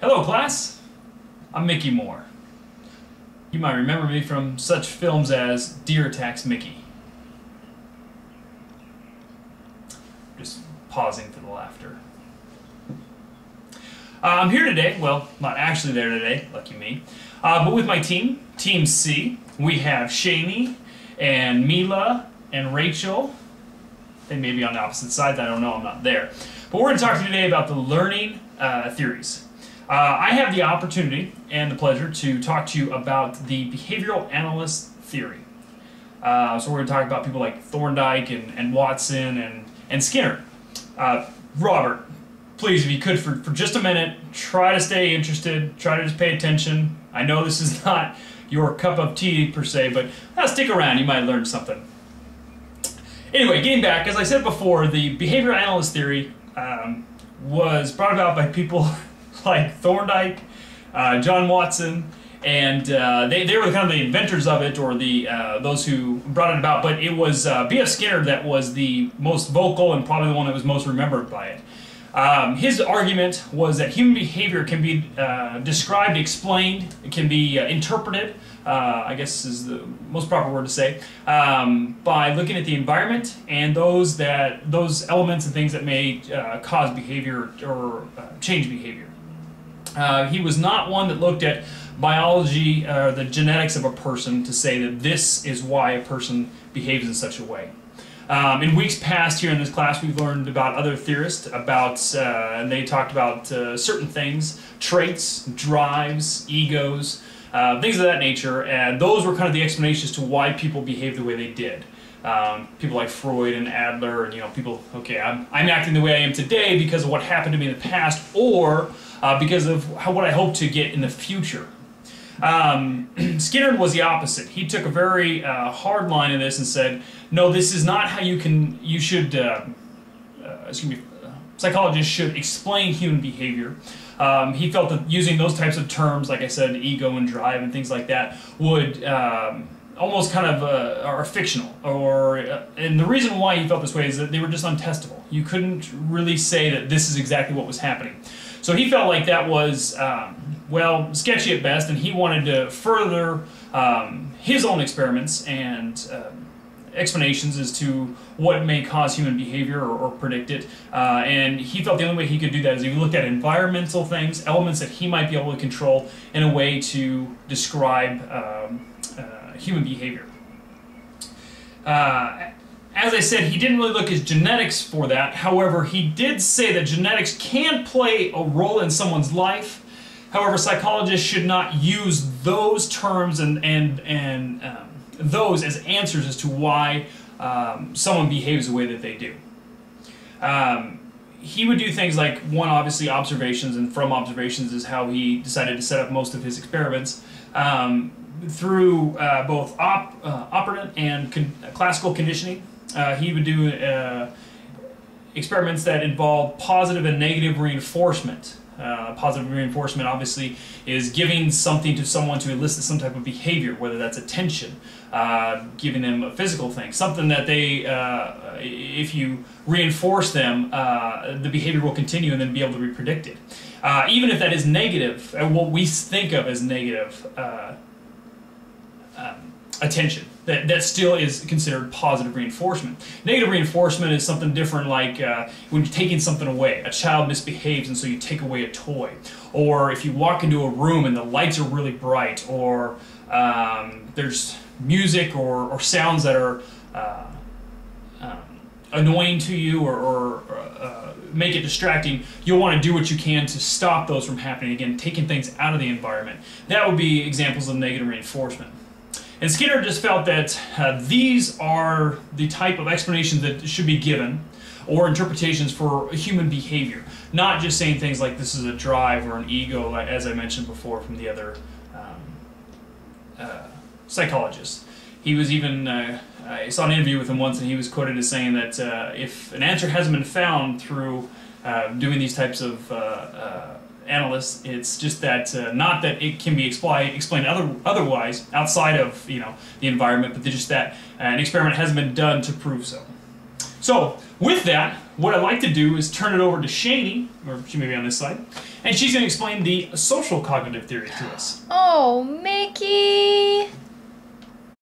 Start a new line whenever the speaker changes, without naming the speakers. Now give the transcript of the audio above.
Hello class, I'm Mickey Moore. You might remember me from such films as Deer Attacks Mickey. Just pausing for the laughter. I'm here today, well, not actually there today, lucky me, but with my team, Team C. We have Shani and Mila and Rachel. They may be on the opposite sides, I don't know, I'm not there. But we're going to talk to you today about the learning theories. I have the opportunity and the pleasure to talk to you about the behavioral analyst theory. So we're going to talk about people like Thorndike and Watson and Skinner. Robert, please, if you could, for just a minute, try to stay interested, try to just pay attention. I know this is not your cup of tea per se, but stick around, you might learn something. Anyway, getting back, as I said before, the behavioral analyst theory was brought about by people like Thorndike, John Watson, and they were kind of the inventors of it, or the those who brought it about. But it was B.F. Skinner that was the most vocal and probably the one that was most remembered by it. His argument was that human behavior can be described, explained, it can be interpreted, I guess is the most proper word to say, by looking at the environment and those elements and things that may cause behavior or change behavior. He was not one that looked at biology or the genetics of a person to say that this is why a person behaves in such a way. In weeks past here in this class, we've learned about other theorists, and they talked about certain things, traits, drives, egos, things of that nature, and those were kind of the explanations to why people behave the way they did. People like Freud and Adler, and people, okay, I'm acting the way I am today because of what happened to me in the past, or because of what I hope to get in the future. Skinner was the opposite. He took a very hard line in this and said, no, this is not how psychologists should explain human behavior. He felt that using those types of terms, like I said, ego and drive and things like that, would almost kind of are fictional. And the reason why he felt this way is that they were just untestable. You couldn't really say that this is exactly what was happening. So he felt like that was, well, sketchy at best, and he wanted to further his own experiments and explanations as to what may cause human behavior or predict it. And he felt the only way he could do that is if he looked at environmental things, elements that he might be able to control in a way to describe human behavior. As I said, he didn't really look at genetics for that. However, he did say that genetics can play a role in someone's life. However, psychologists should not use those terms and those as answers as to why someone behaves the way that they do. He would do things like, one, obviously observations, and from observations is how he decided to set up most of his experiments. Through both operant and classical conditioning. He would do experiments that involve positive and negative reinforcement. Positive reinforcement obviously is giving something to someone to elicit some type of behavior, whether that's attention, giving them a physical thing, something that they, if you reinforce them, the behavior will continue and then be able to be predicted. Even if that is negative, what we think of as negative attention, that still is considered positive reinforcement. Negative reinforcement is something different, like when you're taking something away. A child misbehaves and so you take away a toy. Or if you walk into a room and the lights are really bright, or there's music or sounds that are annoying to you or make it distracting, you'll want to do what you can to stop those from happening. Again, taking things out of the environment. That would be examples of negative reinforcement. And Skinner just felt that these are the type of explanations that should be given, or interpretations for human behavior. Not just saying things like this is a drive or an ego, as I mentioned before from the other psychologists. He was even, I saw an interview with him once, and he was quoted as saying that if an answer hasn't been found through doing these types of analysts, it's just that not that it can be explained otherwise outside of the environment, but just that an experiment hasn't been done to prove so. So, with that, what I'd like to do is turn it over to Shani, or she may be on this side, and she's going to explain the social cognitive theory to us.
Oh, Mickey!